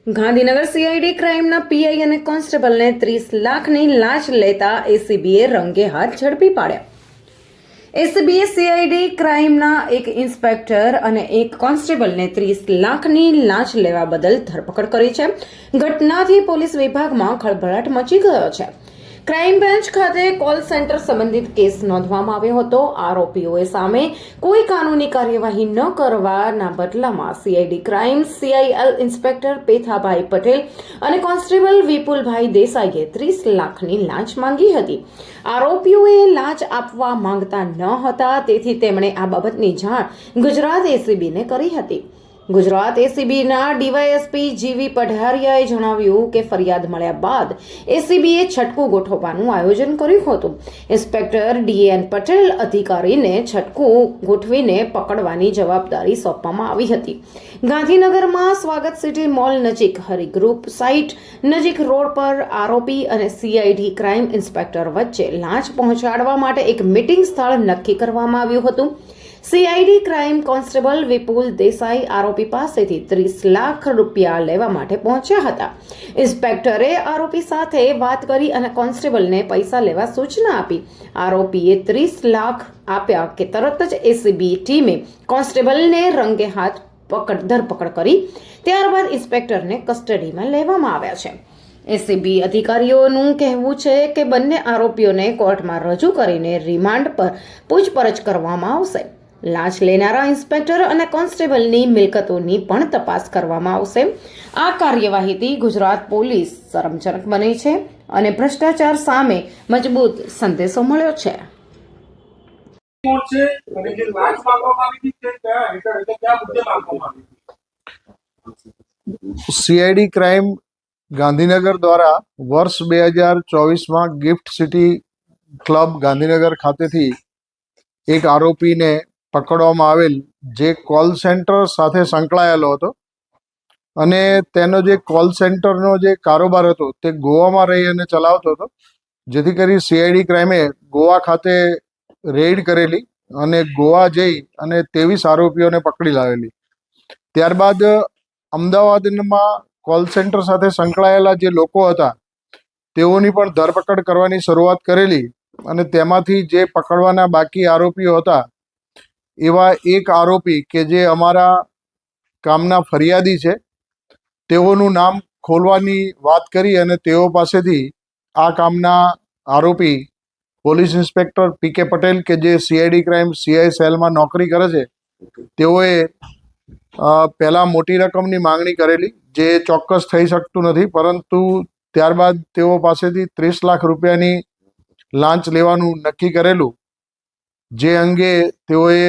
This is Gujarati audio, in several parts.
ગાંધીનગર સીઆઈડી ક્રાઇમના પીઆઈ અને કોન્સ્ટેબલને 30 લાખની લાંચ લેતા એસીબીએ રંગે હાથ ઝડપી પાડ્યા। એસીબીએ સીઆઈડી ક્રાઇમના એક ઇન્સ્પેક્ટર અને એક કોન્સ્ટેબલને 30 લાખની લાંચ લેવા બદલ ધરપકડ કરી છે। ઘટનાથી પોલીસ વિભાગમાં ખળભળાટ મચી ગયો છે। ક્રાઇમ બ્રાન્ચ ખાતે કોલ સેન્ટર સંબંધિત કેસ નોંધવામાં આવ્યો હતો। આરોપીઓએ સામે કોઈ કાનૂની કાર્યવાહી ન કરવાના બદલામાં CID crime CIL inspector Pethabhai Patel અને કોન્સ્ટેબલ વિપુલભાઈ દેસાઈએ 30 લાખની લાંચ માંગી હતી। આરોપીઓએ લાંચ આપવા માંગતા ન હતા, તેથી તેમણે આ બાબતની જાણ ગુજરાત એસીબીને કરી હતી। ગુજરાત એસીબીના ડીવાયએસપી જીવી પઢારિયાએ જણાવ્યું કે ફરિયાદ મળ્યા બાદ એસીબીએ છટકું ગોઠવવાનું આયોજન કર્યું હતું। ઇન્સ્પેક્ટર ડીએન પટેલ અધિકારીને છટકું ગોઠવીને પકડવાની જવાબદારી સોંપવામાં આવી હતી। ગાંધીનગરમાં સ્વાગત સિટી મોલ નજીક હરિગ્રુપ સાઇટ નજીક રોડ પર આરોપી અને સીઆઈડી ક્રાઇમ ઇન્સ્પેક્ટર વચ્ચે લાંચ પહોંચાડવા માટે એક મીટિંગ સ્થળ નક્કી કરવામાં આવ્યું હતું। સીઆઈડી ક્રાઇમ કોન્સ્ટેબલ વિપુલ દેસાઈ આરોપી પાસેથી 30 લાખ રૂપિયા લેવા માટે પહોંચ્યા હતા। ઇન્સ્પેક્ટરે આરોપી સાથે વાત કરી અને કોન્સ્ટેબલને પૈસા લેવા સૂચના આપી। આરોપીએ 30 લાખ આપ્યા કે તરત જ એસીબી ટીમે કોન્સ્ટેબલને રંગે હાથ ધરપકડ કરી, ત્યારબાદ ઇન્સ્પેક્ટરને કસ્ટડીમાં લેવામાં આવ્યા છે। એસીબી અધિકારીઓનું કહેવું છે કે બંને આરોપીઓને કોર્ટમાં રજૂ કરીને રિમાન્ડ પર પૂછપરછ કરવામાં આવશે। લાંચ લેનારા ઇન્સ્પેક્ટર અને કોન્સ્ટેબલની મિલકતોની પણ તપાસ કરવામાં આવશે। આ કાર્યવાહીથી ગુજરાત પોલીસ શરમજનક બની છે અને ભ્રષ્ટાચાર સામે મજબૂત સંદેશો મળ્યો છે। સીઆઈડી ક્રાઇમ ગાંધીનગર દ્વારા વર્ષ 2024માં ગિફ્ટ સિટી ક્લબ ગાંધીનગર ખાતેથી એક આરોપીને પકડવામાં આવેલ, જે કોલ સેન્ટર સાથે સંકળાયેલો હતો અને તેનો જે કોલ સેન્ટરનો જે કારોબાર હતો તે ગોવામાં રહી અને ચલાવતો હતો, જેથી કરી સીઆઈડી ક્રાઇમે ગોવા ખાતે રેડ કરેલી અને ગોવા જઈ અને 23 આરોપીઓને પકડી લાવેલી। ત્યારબાદ અમદાવાદમાં કોલ સેન્ટર સાથે સંકળાયેલા જે લોકો હતા તેઓની પણ ધરપકડ કરવાની શરૂઆત કરેલી અને તેમાંથી જે પકડવાના બાકી આરોપીઓ હતા એવા એક આરોપી કે જે અમારા કામના ફરિયાદી છે, તેઓનું નામ ખોલવાની વાત કરી અને તેઓ પાસેથી આ કામના આરોપી પોલીસ ઇન્સ્પેક્ટર પીકે પટેલ કે જે સીઆઈડી ક્રાઇમ સીઆઈ સેલમાં નોકરી કરે છે, તેઓએ પહેલાં મોટી રકમની માંગણી કરેલી, જે ચોક્કસ થઈ શકતું નથી, પરંતુ ત્યારબાદ તેઓ પાસેથી 30 લાખ રૂપિયાની લાંચ લેવાનું નક્કી કરેલું, જે અંગે તેઓએ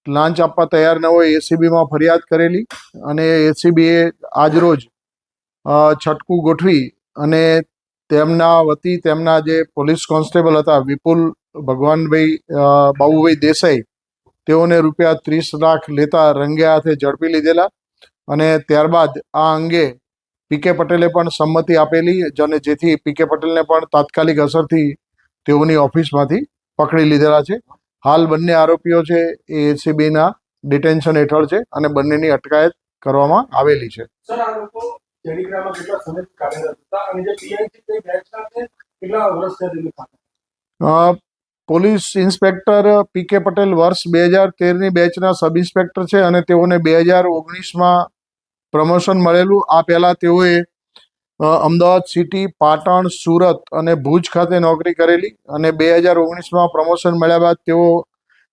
લાંચ આપવા તૈયાર ન હોય એસીબીમાં ફરિયાદ કરેલી અને એસીબીએ આજરોજ છટકું ગોઠવી અને તેમના વતી તેમના જે પોલીસ કોન્સ્ટેબલ હતા વિપુલ ભગવાનભાઈ બાબુભાઈ દેસાઈ, તેઓને રૂપિયા 30 લાખ લેતા રંગે હાથે ઝડપી લીધેલા અને ત્યારબાદ આ અંગે પીકે પટેલે પણ સંમતિ આપેલી, અને જેથી પીકે પટેલને પણ તાત્કાલિક અસરથી તેઓની ઓફિસમાંથી પકડી લીધેલા છે। હાલ બંને આરોપીઓ છે એ એસીબીના ડિટેન્શન હેઠળ છે અને બંનેની અટકાયત કરવામાં આવેલી છે। પોલીસ ઇન્સ્પેક્ટર પીકે પટેલ વર્ષ 2013ની બેચના સબ ઇન્સ્પેક્ટર છે અને તેઓને 2019માં પ્રમોશન મળેલું। આ પહેલાં તેઓએ અમદાવાદ સિટી, પાટણ, સુરત અને ભુજ ખાતે નોકરી કરેલી અને 2019માં પ્રમોશન મળ્યા બાદ તેઓ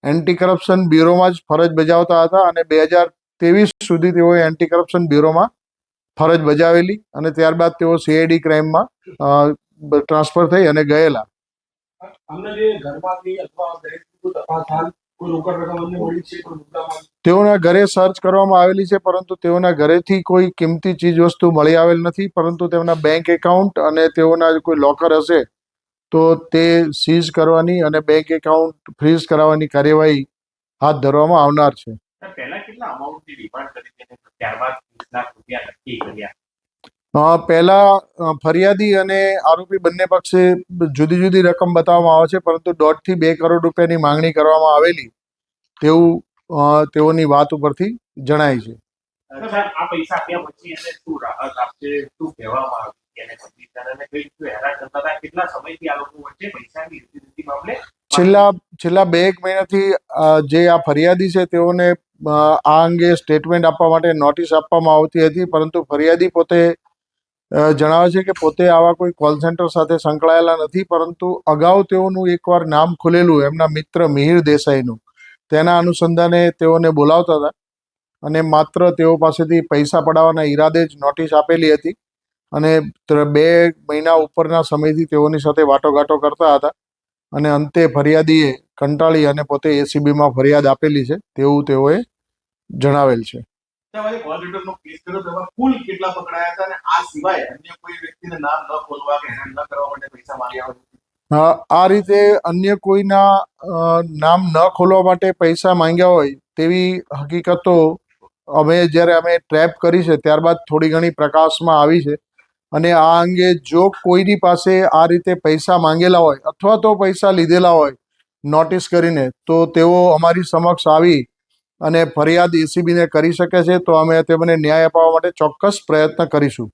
એન્ટી કરપ્શન બ્યુરોમાં જ ફરજ બજાવતા હતા અને 2023 સુધી તેઓએ એન્ટી કરપ્શન બ્યુરોમાં ફરજ બજાવેલી અને ત્યારબાદ તેઓ સીઆઈડી ક્રાઇમમાં ટ્રાન્સફર થઈ અને ગયેલા। તેઓના ઘરે સર્ચ કરવામાં આવેલી છે, પરંતુ તેઓના ઘરેથી કોઈ કિંમતી ચીજ વસ્તુ મળી આવેલ નથી, પરંતુ તેમના બેંક એકાઉન્ટ અને તેઓના કોઈ લોકર હશે તો તે સીઝ કરવાની અને બેંક એકાઉન્ટ ફ્રીઝ કરાવવાની કાર્યવાહી હાથ ધરવામાં આવનાર છે। પહેલા ફરિયાદી અને આરોપી બંને પક્ષે જુદી જુદી રકમ બતાવવામાં આવે છે, પરંતુ 1.5 થી 2 કરોડ રૂપિયાની માંગણી કરવામાં આવેલી તેવું તેઓની વાત ઉપરથી જણાય છે। સાહેબ આ પૈસા આપ્યા પછી એને શું રાહત આપશે, શું કહેવામાં આવ્યું કે એને પછી અને કઈ રીતે હેરાન કરતા હતા, કેટલા સમયથી આ લોકો વચ્ચે પૈસાની સ્થિતિ મામલે છેલ્લા 2 મહિનાથી જે આ ફરિયાદી છે તેઓને આ અંગે સ્ટેટમેન્ટ આપવા માટે નોટિસ આપવામાં આવતી હતી, પરંતુ ફરિયાદી પોતે જણાવે છે કે પોતે આવા કોઈ કોલ સેન્ટર સાથે સંકળાયેલા નથી, પરંતુ અગાઉ તેઓનું એકવાર નામ ખુલેલું એમના મિત્ર મિહિર દેસાઈનું, તેના અનુસંધાને તેઓને બોલાવતા હતા અને માત્ર તેઓ પાસેથી પૈસા પડાવવાના ઈરાદે જ નોટિસ આપેલી હતી અને 2 મહિના ઉપરના સમયથી તેઓની સાથે વાટાઘાટો કરતા હતા અને અંતે ફરિયાદીએ કંટાળી અને પોતે એસીબીમાં ફરિયાદ આપેલી છે તેવું તેઓએ જણાવેલ છે. કોલ સેન્ટરનો કેસ કર્યો તેમાં કુલ કેટલા પકડાયા હતા અને આ સિવાય અન્ય કોઈ વ્યક્તિને નામ ન ખોલવા કે હેરાન ન કરવા માટે પૈસા માંગ્યા હોય? આ રીતે અન્ય કોઈના નામ ન ખોલવા માટે પૈસા માંગ્યા હોય તેવી હકીકતો જ્યારે અમે ટ્રેપ કરી છે ત્યારબાદ થોડી ઘણી પ્રકાશમાં આવી છે અને આ અંગે જો કોઈની પાસે આ રીતે પૈસા માંગેલા હોય અથવા તો પૈસા લીધેલા હોય નોટિસ કરીને, તો તેઓ અમારી સમક્ષ આવી અને ફરિયાદ એસીબીને કરી શકે છે, તો અમે તેમને ન્યાય અપાવવા માટે ચોક્કસ પ્રયત્ન કરીશું.